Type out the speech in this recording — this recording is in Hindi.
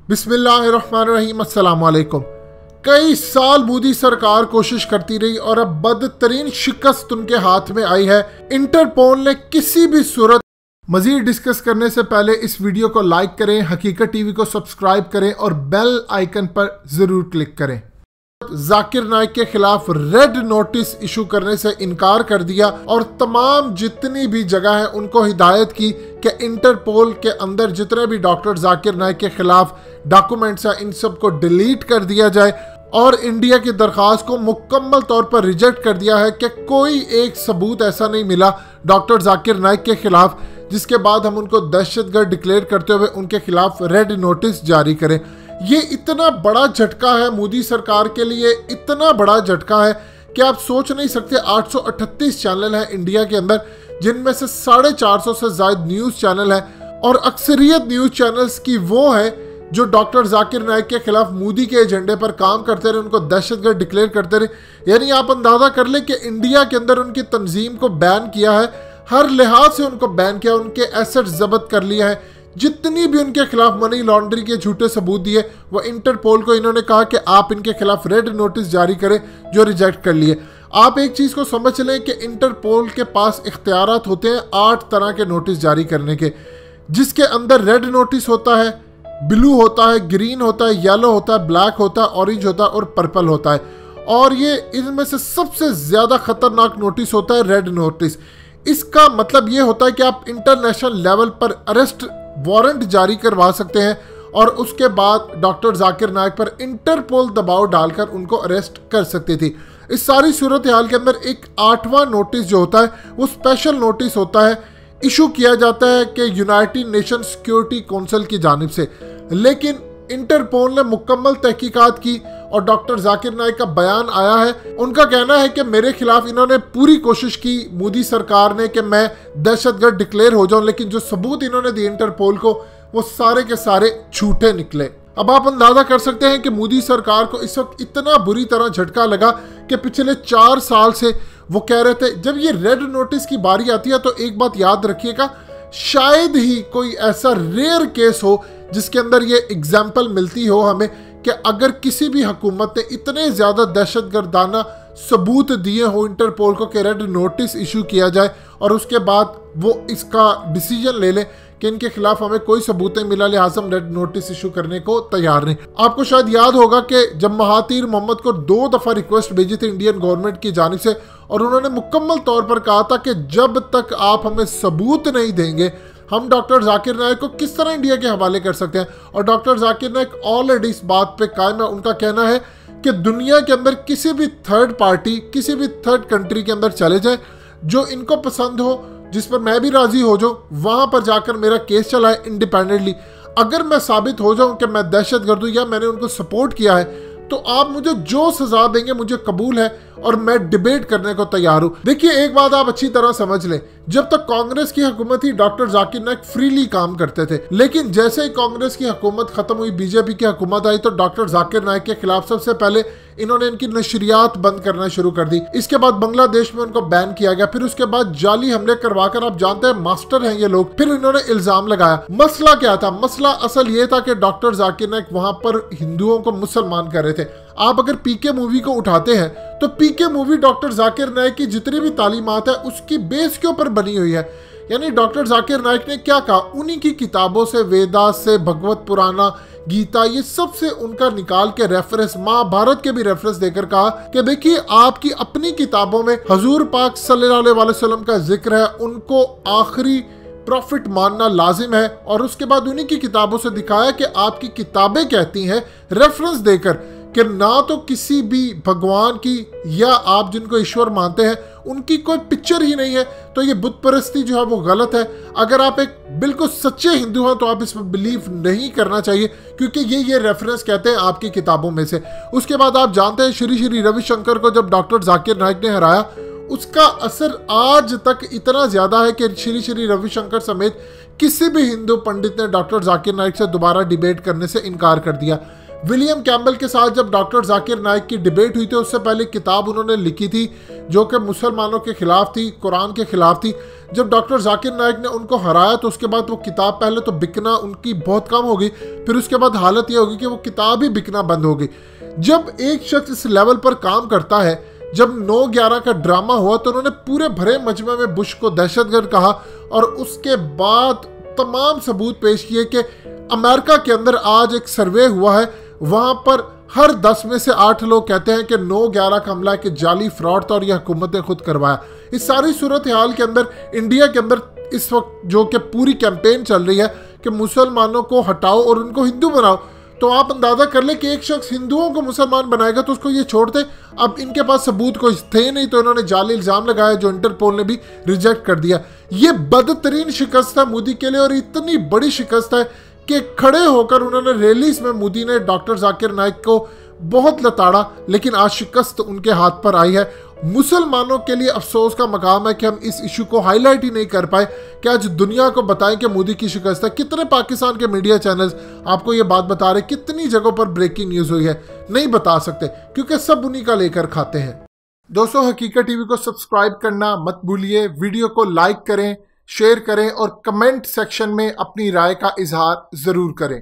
बिस्मिल्लाहिर्रहमानिर्रहीम, अस्सलाम वालेकुम। कई साल मोदी सरकार कोशिश करती रही और अब बदतरीन शिकस्त उनके हाथ में आई है। इंटरपोल ने किसी भी सूरत मजीद डिस्कस करने से पहले इस वीडियो को लाइक करें, हकीकत टीवी को सब्सक्राइब करें और बेल आइकन पर जरूर क्लिक करें। जाकिर नाइक के खिलाफ रेड नोटिस इशू करने से इनकार कर दिया और तमाम जितनी भी जगह है उनको हिदायत की कि इंटरपोल के अंदर जितने भी डॉक्टर जाकिर नाइक के खिलाफ डॉक्यूमेंट्स हैं इन सब को डिलीट कर दिया जाए और इंडिया की दरख्वास्त को मुकम्मल तौर पर रिजेक्ट कर दिया है कि कोई एक सबूत ऐसा नहीं मिला डॉक्टर जाकिर नाइक के खिलाफ जिसके बाद हम उनको दहशतगर्द डिक्लेयर करते हुए उनके खिलाफ रेड नोटिस जारी करें। ये इतना बड़ा झटका है मोदी सरकार के लिए, इतना बड़ा झटका है कि आप सोच नहीं सकते। 838 चैनल हैं इंडिया के अंदर जिनमें से 450 से ज्यादा न्यूज़ चैनल हैं और अक्सरियत न्यूज़ चैनल्स की वो है जो डॉक्टर जाकिर नाइक के खिलाफ मोदी के एजेंडे पर काम करते रहे, उनको दहशतगर्द डिक्लेयर करते रहे। यानी आप अंदाजा कर ले कि इंडिया के अंदर उनकी तंजीम को बैन किया है, हर लिहाज से उनको बैन किया, उनके एसेट्स जब्त कर लिया है। जितनी भी उनके खिलाफ मनी लॉन्ड्रिंग के झूठे सबूत दिए वो इंटरपोल को इन्होंने कहा कि आप इनके खिलाफ रेड नोटिस जारी करें, जो रिजेक्ट कर लिए। आप एक चीज़ को समझ लें कि इंटरपोल के पास इख्तियारात होते हैं 8 तरह के नोटिस जारी करने के, जिसके अंदर रेड नोटिस होता है, ब्लू होता है, ग्रीन होता है, येलो होता है, ब्लैक होता है, ऑरेंज होता है और पर्पल होता है। और ये इनमें से सबसे ज़्यादा खतरनाक नोटिस होता है रेड नोटिस। इसका मतलब ये होता है कि आप इंटरनेशनल लेवल पर अरेस्ट वारंट जारी करवा सकते हैं और उसके बाद डॉक्टर जाकिर नाइक पर इंटरपोल दबाव डालकर उनको अरेस्ट कर सकती थी। इस सारी सूरत हाल के अंदर एक 8वां नोटिस जो होता है वो स्पेशल नोटिस होता है, इशू किया जाता है कि यूनाइटेड नेशन सिक्योरिटी काउंसिल की जानिब से। लेकिन इंटरपोल ने मुकम्मल तहकीकात की और डॉक्टर जाकिर नाइक का बयान आया है। उनका कहना है कि मेरे खिलाफ इन्होंने पूरी कोशिश की मोदी सरकार ने कि मैं दहशतगर्द डिक्लेयर हो जाऊं, लेकिन जो सबूत इन्होंने दिए इंटरपोल को वो सारे के सारे झूठे निकले। अब आप अंदाजा कर सकते हैं कि मोदी सरकार को इस वक्त इतना बुरी तरह झटका लगा कि पिछले 4 साल से वो कह रहे थे जब ये रेड नोटिस की बारी आती है तो एक बात याद रखिएगा, शायद ही कोई ऐसा रेयर केस हो जिसके अंदर ये एग्जाम्पल मिलती हो हमें कि अगर किसी भी हुकूमत ने इतने ज़्यादा दहशतगर्दाना सबूत दिए हो इंटरपोल को कि रेड नोटिस इशू किया जाए और उसके बाद वो इसका डिसीजन ले ले कि इनके खिलाफ हमें कोई सबूत नहीं मिला, लिहाजा हम रेड नोटिस इशू करने को तैयार नहीं। आपको शायद याद होगा कि जब महातीर मोहम्मद को 2 दफ़ा रिक्वेस्ट भेजी थी इंडियन गवर्नमेंट की जानिब से और उन्होंने मुकम्मल तौर पर कहा था कि जब तक आप हमें सबूत नहीं देंगे हम डॉक्टर जाकिर नाइक को किस तरह इंडिया के हवाले कर सकते हैं। और डॉक्टर जाकिर नाइक ऑलरेडी इस बात पे कायम है। उनका कहना है कि दुनिया के अंदर किसी भी थर्ड पार्टी, किसी भी थर्ड कंट्री के अंदर चले जाए, जो इनको पसंद हो, जिस पर मैं भी राजी हो जाऊँ, वहाँ पर जाकर मेरा केस चलाए इंडिपेंडेंटली। अगर मैं साबित हो जाऊँ कि मैं दहशतगर्द हूँ या मैंने उनको सपोर्ट किया है तो आप मुझे जो सजा देंगे मुझे कबूल है और मैं डिबेट करने को तैयार हूं। देखिए एक बात आप अच्छी तरह समझ लें, जब तक कांग्रेस की हुकूमत थी डॉक्टर जाकिर नाइक फ्रीली काम करते थे, लेकिन जैसे ही कांग्रेस की हुकूमत खत्म हुई, बीजेपी की हुकूमत आई तो डॉक्टर जाकिर नाइक के खिलाफ सबसे पहले इन्होंने इनकी नशरियात बंद करना शुरू कर दी। इसके बाद बांग्लादेश में उनको बैन किया गया, फिर उसके बाद जाली हमले करवाकर, आप जानते हैं मास्टर हैं ये लोग, फिर इन्होंने इल्जाम लगाया। मसला क्या था? मसला असल ये था कि डॉक्टर जाकिर नाइक वहां पर हिंदुओं को मुसलमान कर रहे थे। आप अगर पीके मूवी को उठाते हैं तो पीके मूवी डॉक्टर जाकिर नाइक की जितनी भी तालीमात है उसकी बेस के ऊपर बनी हुई है। यानी डॉक्टर जाकिर नाइक ने क्या कहा, उन्हीं की किताबों से, वेदास से, भगवत पुराना, गीता, ये सब से उनका निकाल के रेफरेंस, महाभारत के भी रेफरेंस देकर कहा कि देखिए आपकी अपनी किताबों में हजूर पाक सल्लल्लाहु अलैहि वसल्लम का जिक्र है, उनको आखिरी प्रॉफिट मानना लाजिम है। और उसके बाद उन्हीं की किताबों से दिखाया कि आपकी किताबें कहती हैं रेफरेंस देकर कि ना तो किसी भी भगवान की या आप जिनको ईश्वर मानते हैं उनकी कोई पिक्चर ही नहीं है, तो ये बुत परस्ती जो है वो गलत है। अगर आप एक बिल्कुल सच्चे हिंदू हैं तो आप इसमें बिलीव नहीं करना चाहिए क्योंकि ये रेफरेंस कहते हैं आपकी किताबों में से। उसके बाद आप जानते हैं श्री श्री रविशंकर को जब डॉक्टर जाकिर नाइक ने हराया उसका असर आज तक इतना ज़्यादा है कि श्री श्री रविशंकर समेत किसी भी हिंदू पंडित ने डॉक्टर जाकिर नाइक से दोबारा डिबेट करने से इनकार कर दिया। विलियम कैम्बल के साथ जब डॉक्टर जाकिर नाइक की डिबेट हुई थी, उससे पहले किताब उन्होंने लिखी थी जो कि मुसलमानों के खिलाफ थी, कुरान के खिलाफ थी। जब डॉक्टर जाकिर नाइक ने उनको हराया तो उसके बाद वो किताब पहले तो बिकना उनकी बहुत कम हो गई, फिर उसके बाद हालत ये होगी कि वो किताब ही बिकना बंद हो गई। जब एक शख्स इस लेवल पर काम करता है, जब 9/11 का ड्रामा हुआ तो उन्होंने पूरे भरे मजमे में बुश को दहशतगर्द कहा और उसके बाद तमाम सबूत पेश किए कि अमेरिका के अंदर आज एक सर्वे हुआ है, वहां पर हर 10 में से 8 लोग कहते हैं कि 9/11 का हमला के जाली फ्रॉड था और यह हुकूमत ने खुद करवाया। इस सारी सूरत हाल के अंदर इंडिया के अंदर इस वक्त जो कि पूरी कैंपेन चल रही है कि मुसलमानों को हटाओ और उनको हिंदू बनाओ, तो आप अंदाजा कर ले कि एक शख्स हिंदुओं को मुसलमान बनाएगा तो उसको ये छोड़ दे। अब इनके पास सबूत कोई थे नहीं तो इन्होंने जाली इल्जाम लगाया जो इंटरपोल ने भी रिजेक्ट कर दिया। ये बदतरीन शिकस्त है मोदी के लिए और इतनी बड़ी शिकस्त है कि खड़े होकर उन्होंने रैलीज में मोदी ने डॉक्टर जाकिर नाइक को बहुत लताड़ा, लेकिन आज शिकस्त उनके हाथ पर आई है। मुसलमानों के लिए अफसोस का मकाम है कि हम इस इशू को हाईलाइट ही नहीं कर पाए कि आज दुनिया को बताएं कि मोदी की शिकस्त है। कितने पाकिस्तान के मीडिया चैनल्स आपको ये बात बता रहे, कितनी जगहों पर ब्रेकिंग न्यूज हुई है, नहीं बता सकते क्योंकि सब उन्हीं का लेकर खाते हैं। दोस्तों, हकीकत टीवी को सब्सक्राइब करना मत भूलिए, वीडियो को लाइक करें, शेयर करें और कमेंट सेक्शन में अपनी राय का इजहार जरूर करें।